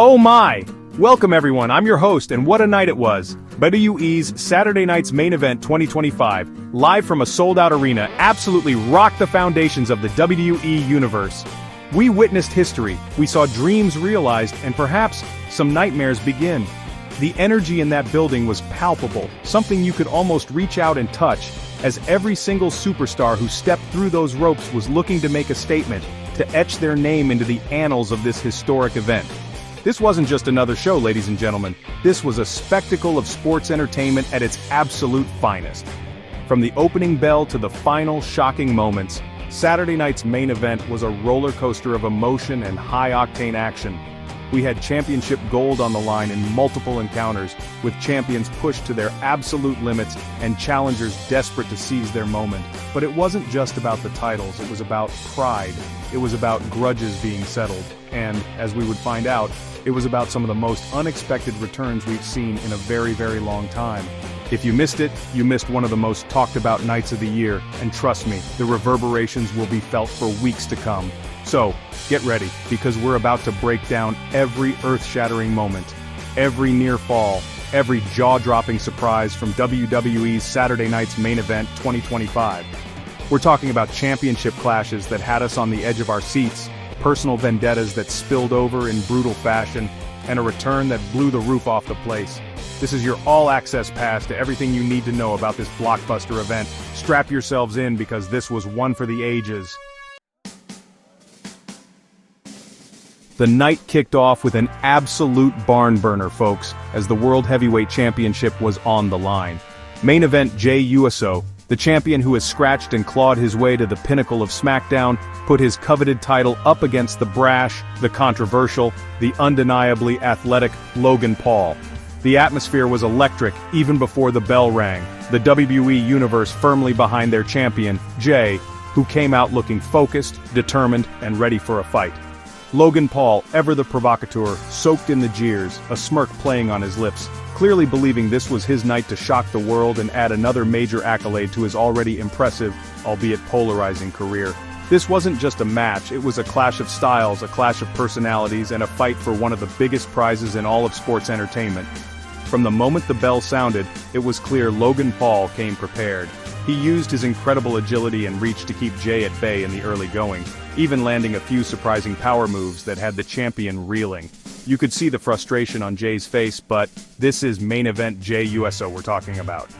Oh my! Welcome everyone, I'm your host and what a night it was. WWE's Saturday Night's Main Event 2025, live from a sold-out arena, absolutely rocked the foundations of the WWE Universe. We witnessed history, we saw dreams realized, and perhaps some nightmares begin. The energy in that building was palpable, something you could almost reach out and touch, as every single superstar who stepped through those ropes was looking to make a statement, to etch their name into the annals of this historic event. This wasn't just another show, ladies and gentlemen. This was a spectacle of sports entertainment at its absolute finest. From the opening bell to the final shocking moments, Saturday night's main event was a roller coaster of emotion and high-octane action. We had championship gold on the line in multiple encounters, with champions pushed to their absolute limits and challengers desperate to seize their moment. But it wasn't just about the titles, it was about pride. It was about grudges being settled, and, as we would find out, it was about some of the most unexpected returns we've seen in a very, very long time. If you missed it, you missed one of the most talked about nights of the year, and trust me, the reverberations will be felt for weeks to come. So, get ready, because we're about to break down every earth-shattering moment, every near fall, every jaw-dropping surprise from WWE's Saturday Night's Main Event 2025. We're talking about championship clashes that had us on the edge of our seats, personal vendettas that spilled over in brutal fashion, and a return that blew the roof off the place. This is your all-access pass to everything you need to know about this blockbuster event. Strap yourselves in because this was one for the ages. The night kicked off with an absolute barn burner, folks, as the World Heavyweight Championship was on the line. Main event Jey Uso, the champion who has scratched and clawed his way to the pinnacle of SmackDown, put his coveted title up against the brash, the controversial, the undeniably athletic Logan Paul. The atmosphere was electric even before the bell rang, the WWE Universe firmly behind their champion, Jey, who came out looking focused, determined, and ready for a fight. Logan Paul, ever the provocateur, soaked in the jeers, a smirk playing on his lips, clearly believing this was his night to shock the world and add another major accolade to his already impressive, albeit polarizing career. This wasn't just a match, it was a clash of styles, a clash of personalities, and a fight for one of the biggest prizes in all of sports entertainment. From the moment the bell sounded, it was clear Logan Paul came prepared. He used his incredible agility and reach to keep Jey at bay in the early going, even landing a few surprising power moves that had the champion reeling. You could see the frustration on Jey's face, but this is main event Jey Uso we're talking about.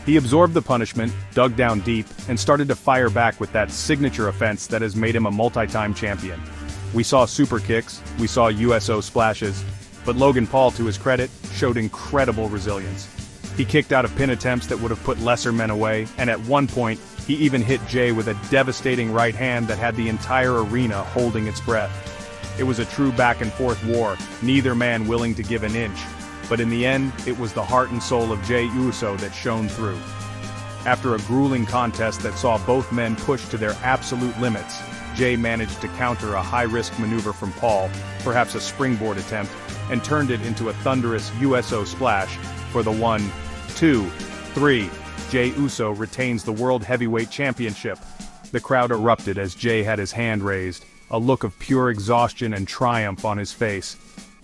He absorbed the punishment, dug down deep, and started to fire back with that signature offense that has made him a multi-time champion. We saw super kicks, we saw USO splashes, but Logan Paul, to his credit, showed incredible resilience. He kicked out of pin attempts that would have put lesser men away, and at one point, he even hit Jey with a devastating right hand that had the entire arena holding its breath. It was a true back-and-forth war, neither man willing to give an inch. But in the end, it was the heart and soul of Jey Uso that shone through. After a grueling contest that saw both men pushed to their absolute limits, Jey managed to counter a high-risk maneuver from Paul, perhaps a springboard attempt, and turned it into a thunderous USO splash for the 1, 2, 3. Jey Uso retains the World Heavyweight Championship. The crowd erupted as Jey had his hand raised, a look of pure exhaustion and triumph on his face.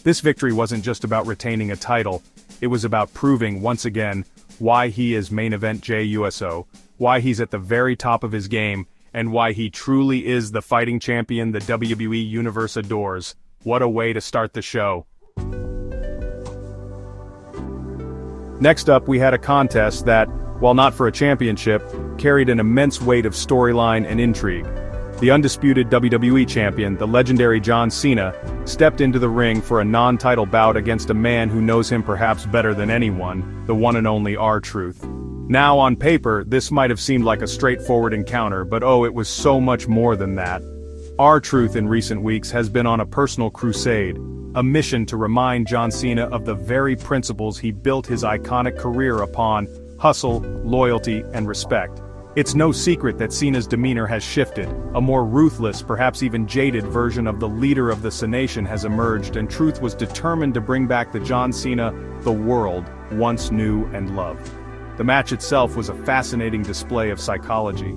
This victory wasn't just about retaining a title, it was about proving once again why he is main event Jey Uso, why he's at the very top of his game, and why he truly is the fighting champion the WWE Universe adores. What a way to start the show. Next up, we had a contest that, while not for a championship, carried an immense weight of storyline and intrigue. The undisputed WWE champion, the legendary John Cena, stepped into the ring for a non-title bout against a man who knows him perhaps better than anyone, the one and only R-Truth. Now on paper, this might have seemed like a straightforward encounter, but oh, it was so much more than that. R-Truth in recent weeks has been on a personal crusade, a mission to remind John Cena of the very principles he built his iconic career upon: hustle, loyalty, and respect. It's no secret that Cena's demeanor has shifted. A more ruthless, perhaps even jaded version of the leader of the Cenation has emerged, and Truth was determined to bring back the John Cena the world once knew and loved. The match itself was a fascinating display of psychology.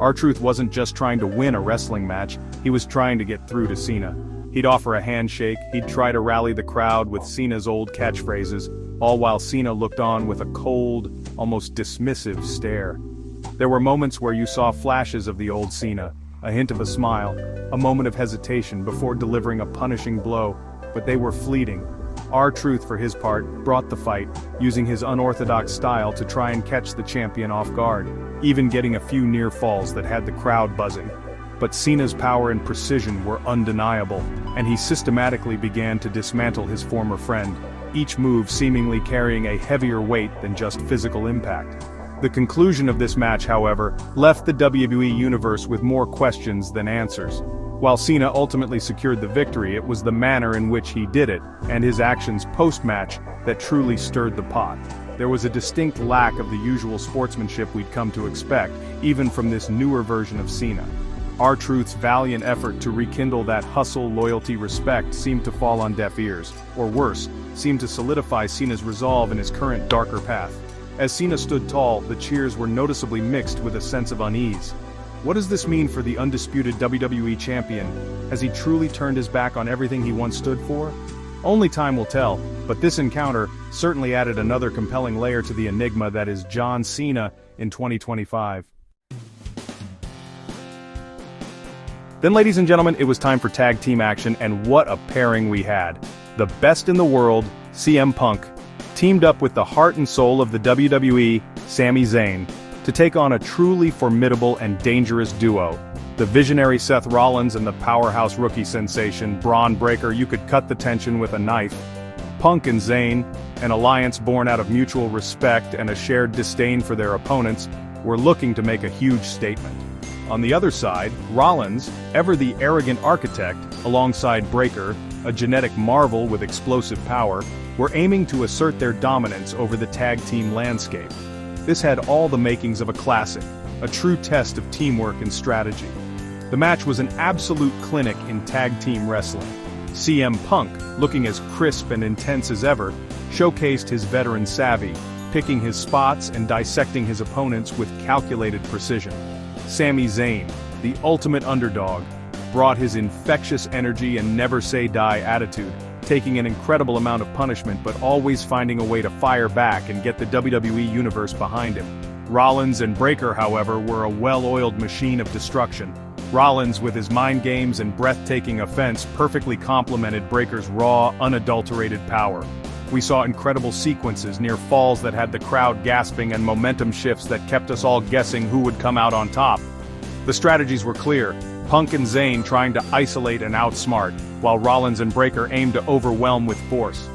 R-Truth wasn't just trying to win a wrestling match, he was trying to get through to Cena. He'd offer a handshake, he'd try to rally the crowd with Cena's old catchphrases, all while Cena looked on with a cold, almost dismissive stare. There were moments where you saw flashes of the old Cena, a hint of a smile, a moment of hesitation before delivering a punishing blow, but they were fleeting. R-Truth, for his part, brought the fight, using his unorthodox style to try and catch the champion off guard, even getting a few near falls that had the crowd buzzing. But Cena's power and precision were undeniable, and he systematically began to dismantle his former friend, each move seemingly carrying a heavier weight than just physical impact. The conclusion of this match, however, left the WWE Universe with more questions than answers. While Cena ultimately secured the victory, it was the manner in which he did it, and his actions post-match, that truly stirred the pot. There was a distinct lack of the usual sportsmanship we'd come to expect, even from this newer version of Cena. R-Truth's valiant effort to rekindle that hustle, loyalty, respect seemed to fall on deaf ears, or worse, seemed to solidify Cena's resolve in his current darker path. As Cena stood tall, the cheers were noticeably mixed with a sense of unease. What does this mean for the undisputed WWE Champion? Has he truly turned his back on everything he once stood for? Only time will tell, but this encounter certainly added another compelling layer to the enigma that is John Cena in 2025. Then, ladies and gentlemen, it was time for tag team action, and what a pairing we had. The best in the world, CM Punk, teamed up with the heart and soul of the WWE, Sami Zayn, to take on a truly formidable and dangerous duo. The visionary Seth Rollins and the powerhouse rookie sensation, Bron Breakker. You could cut the tension with a knife. Punk and Zayn, an alliance born out of mutual respect and a shared disdain for their opponents, were looking to make a huge statement. On the other side, Rollins, ever the arrogant architect, alongside Breakker, a genetic marvel with explosive power, were aiming to assert their dominance over the tag team landscape. This had all the makings of a classic, a true test of teamwork and strategy. The match was an absolute clinic in tag team wrestling. CM Punk, looking as crisp and intense as ever, showcased his veteran savvy, picking his spots and dissecting his opponents with calculated precision. Sami Zayn, the ultimate underdog, brought his infectious energy and never-say-die attitude, taking an incredible amount of punishment but always finding a way to fire back and get the WWE Universe behind him. Rollins and Breakker, however, were a well-oiled machine of destruction. Rollins, with his mind games and breathtaking offense, perfectly complemented Breakker's raw, unadulterated power. We saw incredible sequences, near falls that had the crowd gasping and momentum shifts that kept us all guessing who would come out on top. The strategies were clear, Punk and Zayn trying to isolate and outsmart, while Rollins and Breakker aimed to overwhelm with force.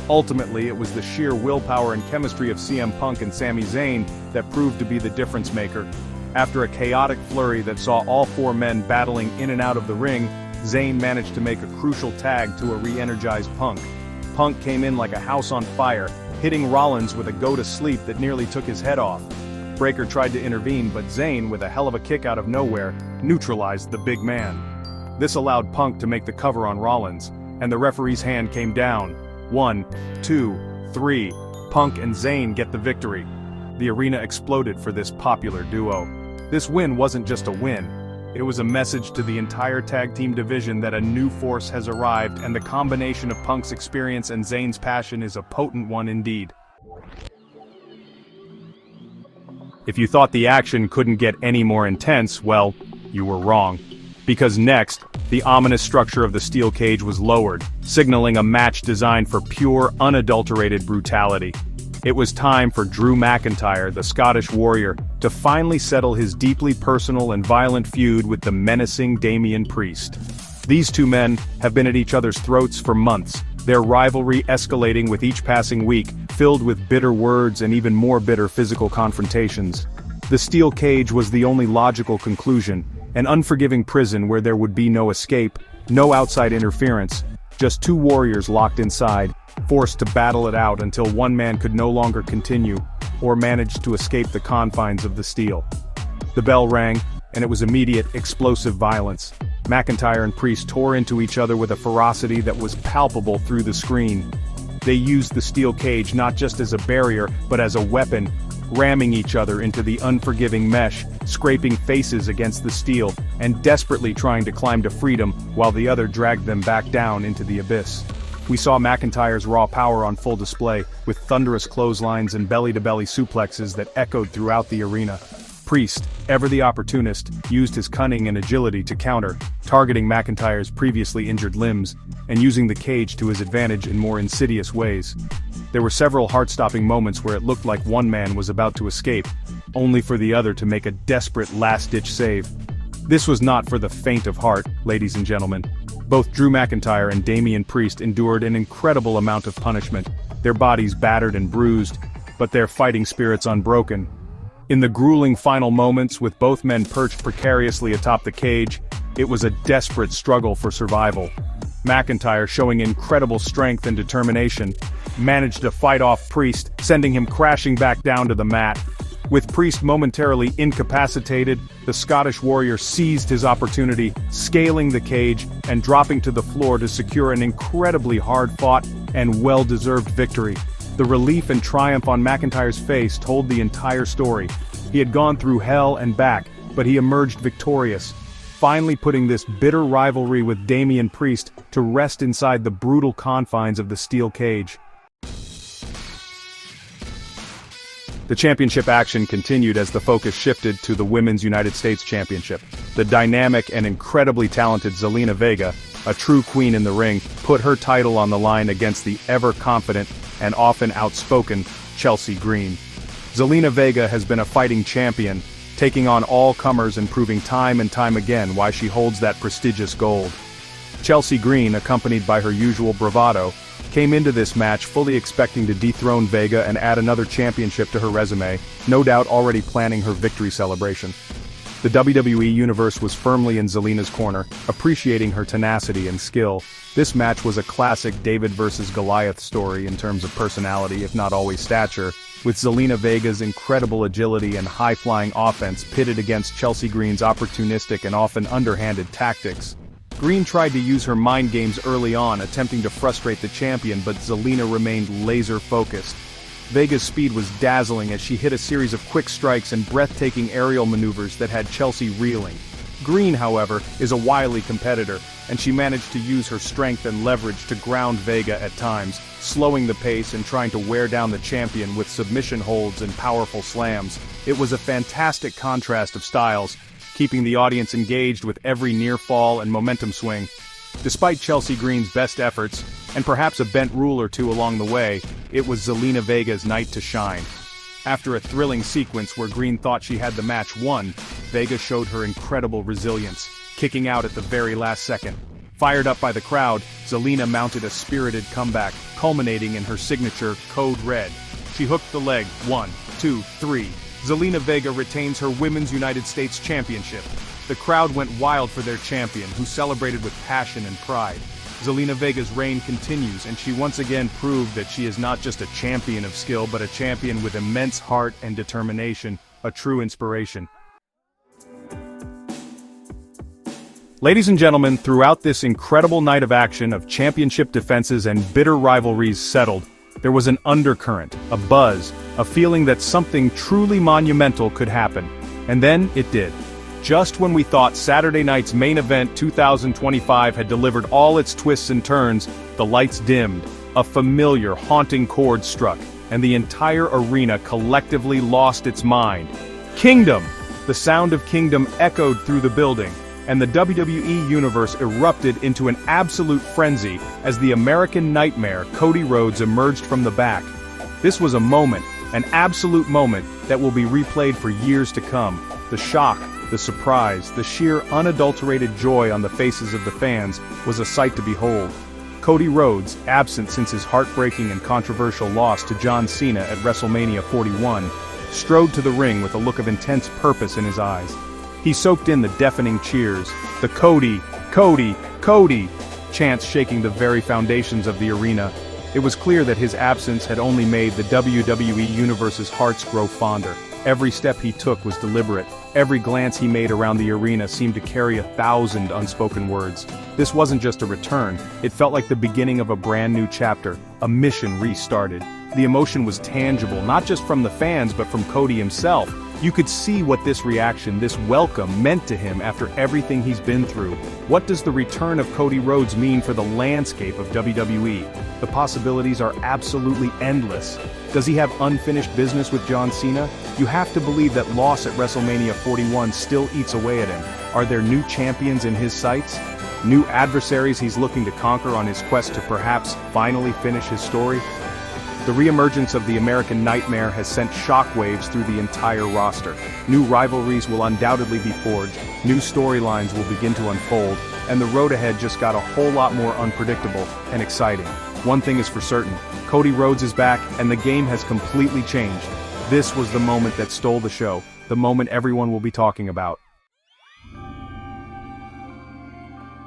Ultimately, it was the sheer willpower and chemistry of CM Punk and Sami Zayn that proved to be the difference maker. After a chaotic flurry that saw all four men battling in and out of the ring, Zayn managed to make a crucial tag to a re-energized Punk. Punk came in like a house on fire, hitting Rollins with a go-to-sleep that nearly took his head off. Breakker tried to intervene, but Zayn, with a hell of a kick out of nowhere, neutralized the big man. This allowed Punk to make the cover on Rollins, and the referee's hand came down. 1, 2, 3. Punk and Zayn get the victory. The arena exploded for this popular duo. This win wasn't just a win. It was a message to the entire tag team division that a new force has arrived, and the combination of Punk's experience and Zayn's passion is a potent one indeed. If you thought the action couldn't get any more intense, well, you were wrong. Because next, the ominous structure of the steel cage was lowered, signaling a match designed for pure, unadulterated brutality. It was time for Drew McIntyre, the Scottish warrior, to finally settle his deeply personal and violent feud with the menacing Damian Priest. These two men have been at each other's throats for months, their rivalry escalating with each passing week, filled with bitter words and even more bitter physical confrontations. The steel cage was the only logical conclusion, an unforgiving prison where there would be no escape, no outside interference, just two warriors locked inside, forced to battle it out until one man could no longer continue, or managed to escape the confines of the steel. The bell rang, and it was immediate, explosive violence. McIntyre and Priest tore into each other with a ferocity that was palpable through the screen. They used the steel cage not just as a barrier, but as a weapon, ramming each other into the unforgiving mesh, scraping faces against the steel, and desperately trying to climb to freedom while the other dragged them back down into the abyss. We saw McIntyre's raw power on full display, with thunderous clotheslines and belly-to-belly suplexes that echoed throughout the arena. Priest, ever the opportunist, used his cunning and agility to counter, targeting McIntyre's previously injured limbs, and using the cage to his advantage in more insidious ways. There were several heart-stopping moments where it looked like one man was about to escape, only for the other to make a desperate last-ditch save. This was not for the faint of heart, ladies and gentlemen. Both Drew McIntyre and Damian Priest endured an incredible amount of punishment, their bodies battered and bruised, but their fighting spirits unbroken. In the grueling final moments, with both men perched precariously atop the cage, it was a desperate struggle for survival. McIntyre, showing incredible strength and determination, managed to fight off Priest, sending him crashing back down to the mat. With Priest momentarily incapacitated, the Scottish warrior seized his opportunity, scaling the cage and dropping to the floor to secure an incredibly hard-fought and well-deserved victory. The relief and triumph on McIntyre's face told the entire story. He had gone through hell and back, but he emerged victorious, finally putting this bitter rivalry with Damian Priest to rest inside the brutal confines of the steel cage. The championship action continued as the focus shifted to the Women's United States Championship. The dynamic and incredibly talented Zelina Vega, a true queen in the ring, put her title on the line against the ever-confident and often outspoken Chelsea Green. Zelina Vega has been a fighting champion, taking on all comers and proving time and time again why she holds that prestigious gold. Chelsea Green, accompanied by her usual bravado, came into this match fully expecting to dethrone Vega and add another championship to her resume, no doubt already planning her victory celebration. The WWE Universe was firmly in Zelina's corner, appreciating her tenacity and skill. This match was a classic David versus Goliath story in terms of personality, if not always stature, with Zelina Vega's incredible agility and high-flying offense pitted against Chelsea Green's opportunistic and often underhanded tactics. Green tried to use her mind games early on, attempting to frustrate the champion, but Zelina remained laser-focused. Vega's speed was dazzling as she hit a series of quick strikes and breathtaking aerial maneuvers that had Chelsea reeling. Green, however, is a wily competitor, and she managed to use her strength and leverage to ground Vega at times, slowing the pace and trying to wear down the champion with submission holds and powerful slams. It was a fantastic contrast of styles, keeping the audience engaged with every near fall and momentum swing. Despite Chelsea Green's best efforts, and perhaps a bent rule or two along the way, it was Zelina Vega's night to shine. After a thrilling sequence where Green thought she had the match won, Vega showed her incredible resilience, kicking out at the very last second. Fired up by the crowd, Zelina mounted a spirited comeback, culminating in her signature Code Red. She hooked the leg, 1, 2, 3. Zelina Vega retains her Women's United States Championship. The crowd went wild for their champion, who celebrated with passion and pride. Zelina Vega's reign continues, and she once again proved that she is not just a champion of skill, but a champion with immense heart and determination, a true inspiration. Ladies and gentlemen, throughout this incredible night of action of championship defenses and bitter rivalries settled, there was an undercurrent, a buzz, a feeling that something truly monumental could happen. And then it did. Just when we thought Saturday night's main event 2025 had delivered all its twists and turns, the lights dimmed, a familiar, haunting chord struck, and the entire arena collectively lost its mind. Kingdom! The sound of Kingdom echoed through the building, and the WWE Universe erupted into an absolute frenzy as the American Nightmare Cody Rhodes emerged from the back. This was a moment, an absolute moment, that will be replayed for years to come. The shock, the surprise, the sheer unadulterated joy on the faces of the fans was a sight to behold. Cody Rhodes, absent since his heartbreaking and controversial loss to John Cena at WrestleMania 41, strode to the ring with a look of intense purpose in his eyes. He soaked in the deafening cheers, the Cody, Cody, Cody chants shaking the very foundations of the arena. It was clear that his absence had only made the WWE Universe's hearts grow fonder. Every step he took was deliberate. Every glance he made around the arena seemed to carry 1,000 unspoken words. This wasn't just a return, it felt like the beginning of a brand new chapter, a mission restarted. The emotion was tangible, not just from the fans but from Cody himself. You could see what this reaction, this welcome, meant to him after everything he's been through. What does the return of Cody Rhodes mean for the landscape of WWE? The possibilities are absolutely endless. Does he have unfinished business with John Cena? You have to believe that loss at WrestleMania 41 still eats away at him. Are there new champions in his sights? New adversaries he's looking to conquer on his quest to perhaps finally finish his story? The re-emergence of the American Nightmare has sent shockwaves through the entire roster. New rivalries will undoubtedly be forged, new storylines will begin to unfold, and the road ahead just got a whole lot more unpredictable and exciting. One thing is for certain, Cody Rhodes is back, and the game has completely changed. This was the moment that stole the show, the moment everyone will be talking about.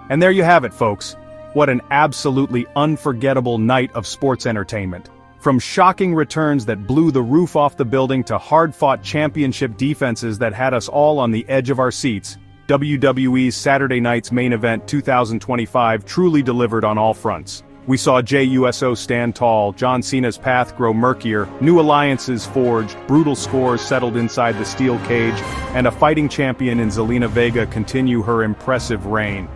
And there you have it, folks. What an absolutely unforgettable night of sports entertainment. From shocking returns that blew the roof off the building to hard-fought championship defenses that had us all on the edge of our seats, WWE's Saturday Night's Main Event 2025 truly delivered on all fronts. We saw Jey Uso stand tall, John Cena's path grow murkier, new alliances forged, brutal scores settled inside the steel cage, and a fighting champion in Zelina Vega continue her impressive reign.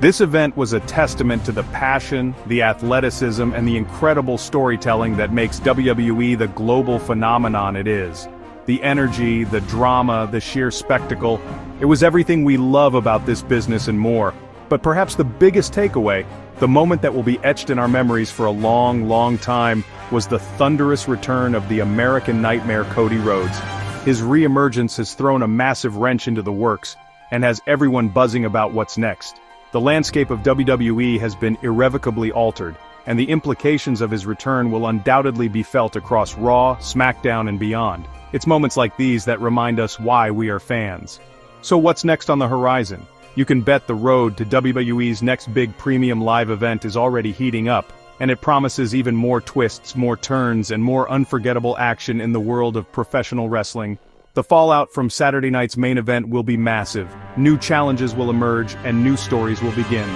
This event was a testament to the passion, the athleticism, and the incredible storytelling that makes WWE the global phenomenon it is. The energy, the drama, the sheer spectacle, it was everything we love about this business and more. But perhaps the biggest takeaway, the moment that will be etched in our memories for a long, long time, was the thunderous return of the American Nightmare Cody Rhodes. His re-emergence has thrown a massive wrench into the works, and has everyone buzzing about what's next. The landscape of WWE has been irrevocably altered, and the implications of his return will undoubtedly be felt across Raw, SmackDown, and beyond. It's moments like these that remind us why we are fans. So what's next on the horizon? You can bet the road to WWE's next big premium live event is already heating up, and it promises even more twists, more turns, and more unforgettable action in the world of professional wrestling. The fallout from Saturday night's main event will be massive, new challenges will emerge, and new stories will begin.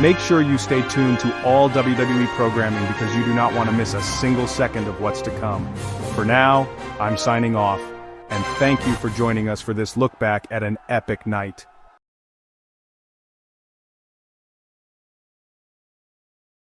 Make sure you stay tuned to all WWE programming because you do not want to miss a single second of what's to come. For now, I'm signing off, and thank you for joining us for this look back at an epic night.